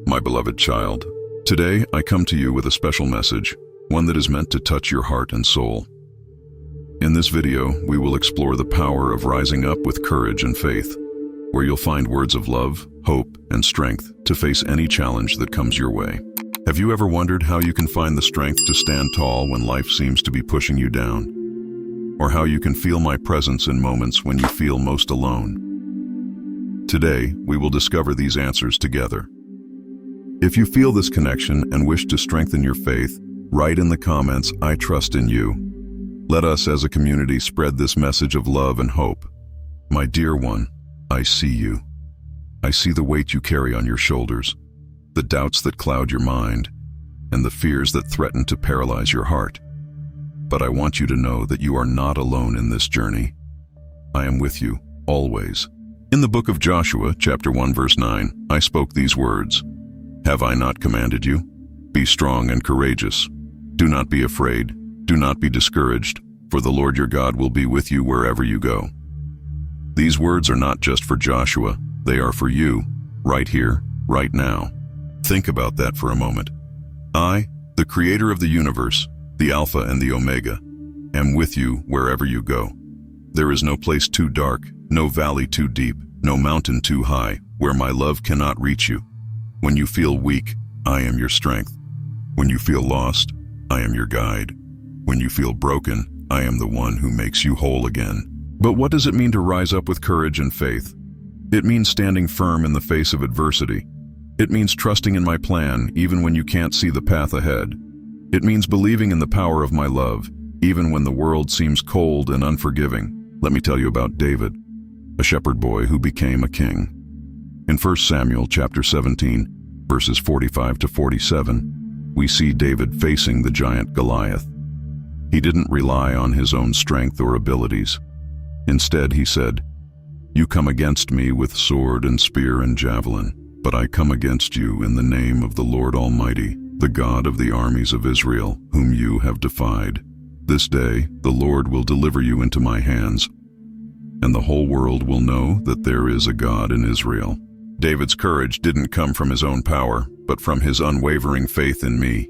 my beloved child. Today, I come to you with a special message, one that is meant to touch your heart and soul. In this video, we will explore the power of rising up with courage and faith, where you'll find words of love, hope, and strength to face any challenge that comes your way. Have you ever wondered how you can find the strength to stand tall when life seems to be pushing you down? Or how you can feel my presence in moments when you feel most alone? Today, we will discover these answers together. If you feel this connection and wish to strengthen your faith, write in the comments, "I trust in you." Let us as a community spread this message of love and hope. My dear one, I see you. I see the weight you carry on your shoulders, the doubts that cloud your mind, and the fears that threaten to paralyze your heart. But I want you to know that you are not alone in this journey. I am with you, always. In the book of Joshua, chapter 1, verse 9, I spoke these words, "Have I not commanded you? Be strong and courageous. Do not be afraid. Do not be discouraged, for the Lord your God will be with you wherever you go." These words are not just for Joshua, they are for you, right here, right now. Think about that for a moment. I, the creator of the universe, the Alpha and the Omega, am with you wherever you go. There is no place too dark, no valley too deep, no mountain too high, where my love cannot reach you. When you feel weak, I am your strength. When you feel lost, I am your guide. When you feel broken, I am the one who makes you whole again. But what does it mean to rise up with courage and faith? It means standing firm in the face of adversity. It means trusting in my plan even when you can't see the path ahead. It means believing in the power of my love, even when the world seems cold and unforgiving. Let me tell you about David, a shepherd boy who became a king. In 1 Samuel chapter 17, verses 45 to 47, we see David facing the giant Goliath. He didn't rely on his own strength or abilities. Instead, he said, "You come against me with sword and spear and javelin, but I come against you in the name of the Lord Almighty, the God of the armies of Israel, whom you have defied. This day the Lord will deliver you into my hands, and the whole world will know that there is a God in Israel." David's courage didn't come from his own power, but from his unwavering faith in me.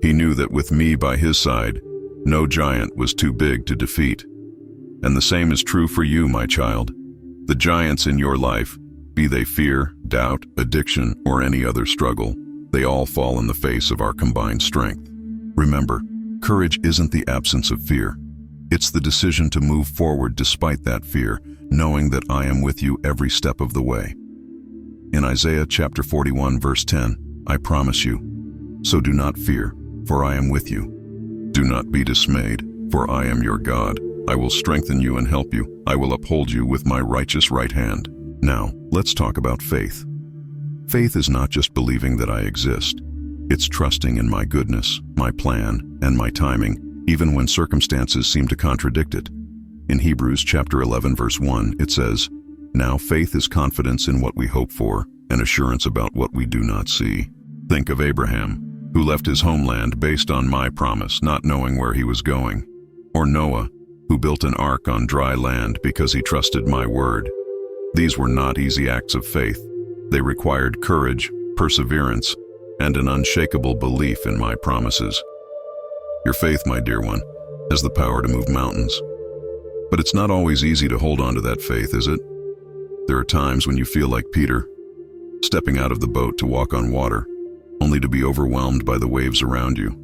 He knew that with me by his side, no giant was too big to defeat. And the same is true for you, my child. The giants in your life, be they fear, doubt, addiction, or any other struggle, they all fall in the face of our combined strength. Remember, courage isn't the absence of fear. It's the decision to move forward despite that fear, knowing that I am with you every step of the way. In Isaiah chapter 41, verse 10, I promise you, "So do not fear, for I am with you. Do not be dismayed, for I am your God. I will strengthen you and help you. I will uphold you with my righteous right hand." Now, let's talk about faith. Faith is not just believing that I exist. It's trusting in my goodness, my plan, and my timing, even when circumstances seem to contradict it. In Hebrews chapter 11, verse 1, it says, "Now faith is confidence in what we hope for, and assurance about what we do not see." Think of Abraham, who left his homeland based on my promise, not knowing where he was going. Or Noah, who built an ark on dry land because he trusted my word. These were not easy acts of faith. They required courage, perseverance, and an unshakable belief in my promises. Your faith, my dear one, has the power to move mountains. But it's not always easy to hold on to that faith, is it? There are times when you feel like Peter, stepping out of the boat to walk on water, only to be overwhelmed by the waves around you.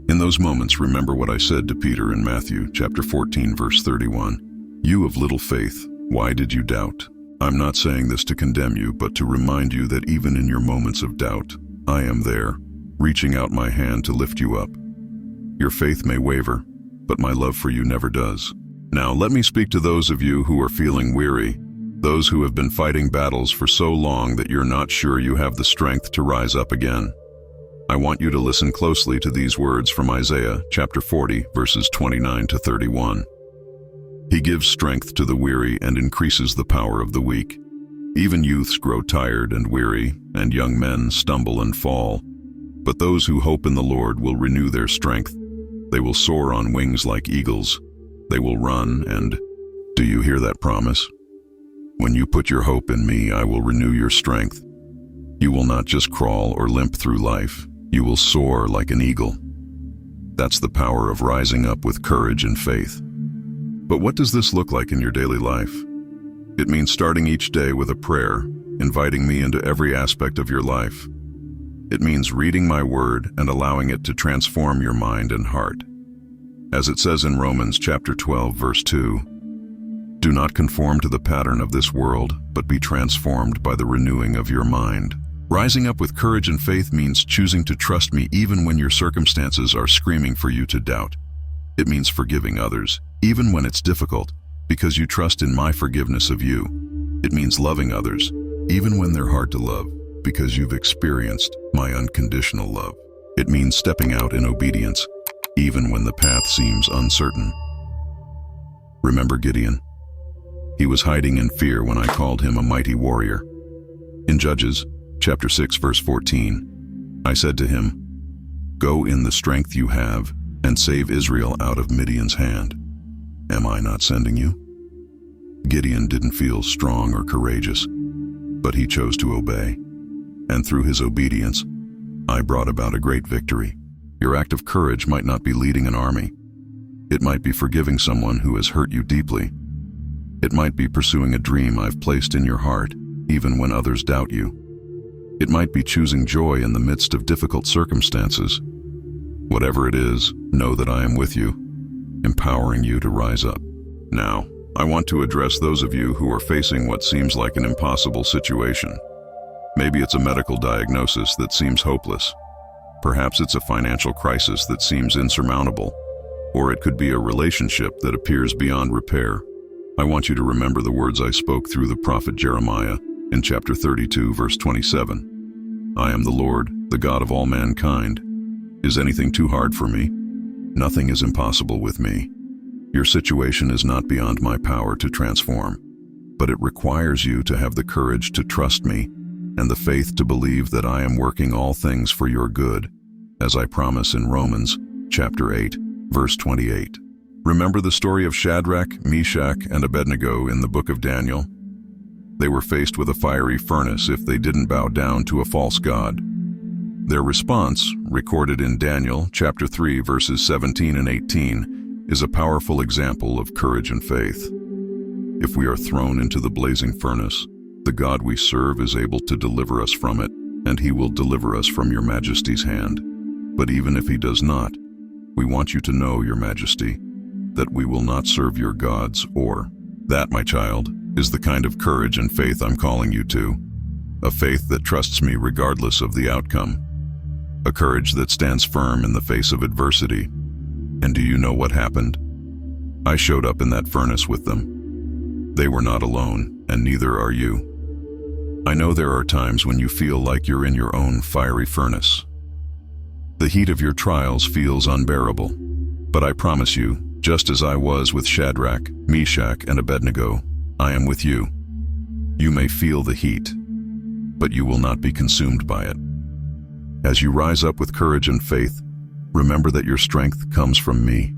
In those moments, remember what I said to Peter in Matthew chapter 14, verse 31. "You of little faith, why did you doubt?" I'm not saying this to condemn you, but to remind you that even in your moments of doubt, I am there, reaching out my hand to lift you up. Your faith may waver, but my love for you never does. Now, let me speak to those of you who are feeling weary, those who have been fighting battles for so long that you're not sure you have the strength to rise up again. I want you to listen closely to these words from Isaiah chapter 40, verses 29 to 31. He gives strength to the weary and increases the power of the weak. Even youths grow tired and weary, and young men stumble and fall. But those who hope in the Lord will renew their strength. They will soar on wings like eagles. They will run and... Do you hear that promise? When you put your hope in me, I will renew your strength. You will not just crawl or limp through life, you will soar like an eagle. That's the power of rising up with courage and faith. But what does this look like in your daily life? It means starting each day with a prayer, inviting me into every aspect of your life. It means reading my word and allowing it to transform your mind and heart. As it says in Romans chapter 12, verse 2, "Do not conform to the pattern of this world, but be transformed by the renewing of your mind." Rising up with courage and faith means choosing to trust me even when your circumstances are screaming for you to doubt. It means forgiving others, even when it's difficult, because you trust in my forgiveness of you. It means loving others, even when they're hard to love, because you've experienced my unconditional love. It means stepping out in obedience, even when the path seems uncertain. Remember Gideon? He was hiding in fear when I called him a mighty warrior. In Judges, chapter 6, verse 14, I said to him, "Go in the strength you have and save Israel out of Midian's hand. Am I not sending you?" Gideon didn't feel strong or courageous, but he chose to obey. And through his obedience, I brought about a great victory. Your act of courage might not be leading an army. It might be forgiving someone who has hurt you deeply. It might be pursuing a dream I've placed in your heart, even when others doubt you. It might be choosing joy in the midst of difficult circumstances. Whatever it is, know that I am with you, empowering you to rise up. Now, I want to address those of you who are facing what seems like an impossible situation. Maybe it's a medical diagnosis that seems hopeless. Perhaps it's a financial crisis that seems insurmountable. Or it could be a relationship that appears beyond repair. I want you to remember the words I spoke through the prophet Jeremiah in chapter 32, verse 27. "I am the Lord, the God of all mankind. Is anything too hard for me? Nothing is impossible with me." Your situation is not beyond my power to transform, but it requires you to have the courage to trust me and the faith to believe that I am working all things for your good, as I promise in Romans chapter 8, verse 28. Remember the story of Shadrach, Meshach, and Abednego in the book of Daniel? They were faced with a fiery furnace if they didn't bow down to a false god. Their response, recorded in Daniel chapter 3, verses 17 and 18, is a powerful example of courage and faith. If we are thrown into the blazing furnace, the God we serve is able to deliver us from it, and he will deliver us from your majesty's hand. But even if he does not, we want you to know, your majesty, that we will not serve your gods or... That, my child, is the kind of courage and faith I'm calling you to. A faith that trusts me regardless of the outcome. A courage that stands firm in the face of adversity. And do you know what happened? I showed up in that furnace with them. They were not alone, and neither are you. I know there are times when you feel like you're in your own fiery furnace. The heat of your trials feels unbearable. But I promise you, just as I was with Shadrach, Meshach, and Abednego, I am with you. You may feel the heat, but you will not be consumed by it. As you rise up with courage and faith, remember that your strength comes from me.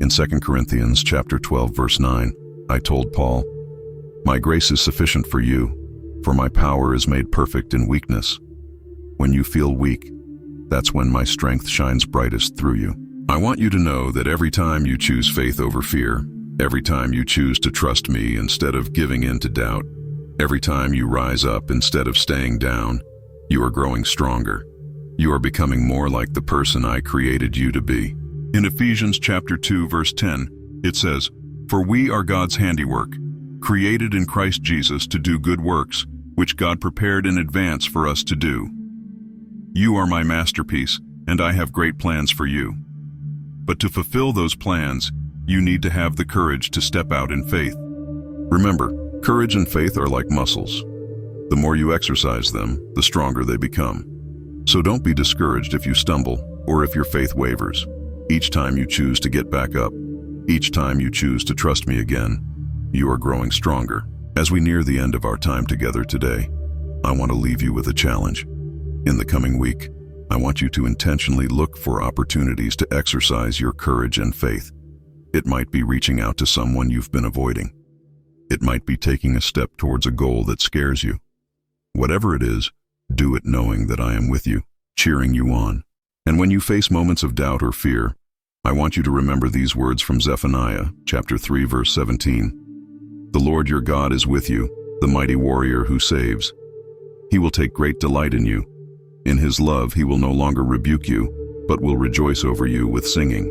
In 2 Corinthians chapter 12, verse 9, I told Paul, "My grace is sufficient for you, for my power is made perfect in weakness." When you feel weak, that's when my strength shines brightest through you. I want you to know that every time you choose faith over fear, every time you choose to trust me instead of giving in to doubt, every time you rise up instead of staying down, you are growing stronger. You are becoming more like the person I created you to be. In Ephesians chapter 2, verse 10, it says, "For we are God's handiwork, created in Christ Jesus to do good works, which God prepared in advance for us to do." You are my masterpiece, and I have great plans for you. But to fulfill those plans, you need to have the courage to step out in faith. Remember, courage and faith are like muscles. The more you exercise them, the stronger they become. So don't be discouraged if you stumble or if your faith wavers. Each time you choose to get back up, each time you choose to trust me again, you are growing stronger. As we near the end of our time together today, I want to leave you with a challenge. In the coming week, I want you to intentionally look for opportunities to exercise your courage and faith. It might be reaching out to someone you've been avoiding. It might be taking a step towards a goal that scares you. Whatever it is, Do it knowing that I am with you, cheering you on. And when you face moments of doubt or fear, I want you to remember these words from Zephaniah, chapter 3, verse 17. The Lord your God is with you, the mighty warrior who saves. He will take great delight in you. In his love he will no longer rebuke you, but will rejoice over you with singing.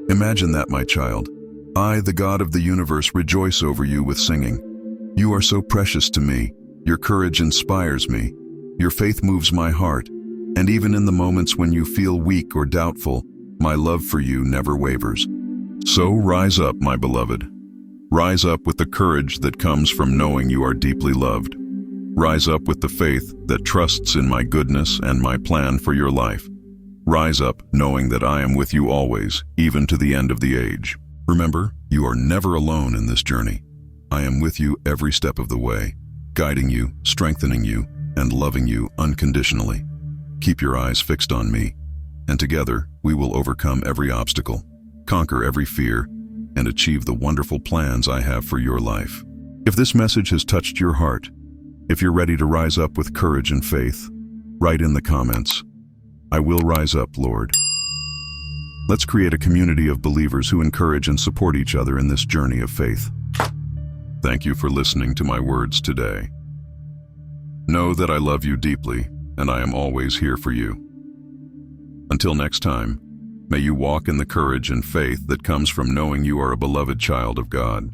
Imagine that, my child. I, the God of the universe, rejoice over you with singing. You are so precious to me. Your courage inspires me. Your faith moves my heart. And even in the moments when you feel weak or doubtful, my love for you never wavers. So rise up, my beloved. Rise up with the courage that comes from knowing you are deeply loved. Rise up with the faith that trusts in my goodness and my plan for your life. Rise up knowing that I am with you always, even to the end of the age. Remember, you are never alone in this journey. I am with you every step of the way, guiding you, strengthening you, and loving you unconditionally. Keep your eyes fixed on me, and together we will overcome every obstacle, conquer every fear, and achieve the wonderful plans I have for your life. If this message has touched your heart, if you're ready to rise up with courage and faith, write in the comments, I will rise up, Lord. Let's create a community of believers who encourage and support each other in this journey of faith. Thank you for listening to my words today. Know that I love you deeply, and I am always here for you. Until next time, may you walk in the courage and faith that comes from knowing you are a beloved child of God.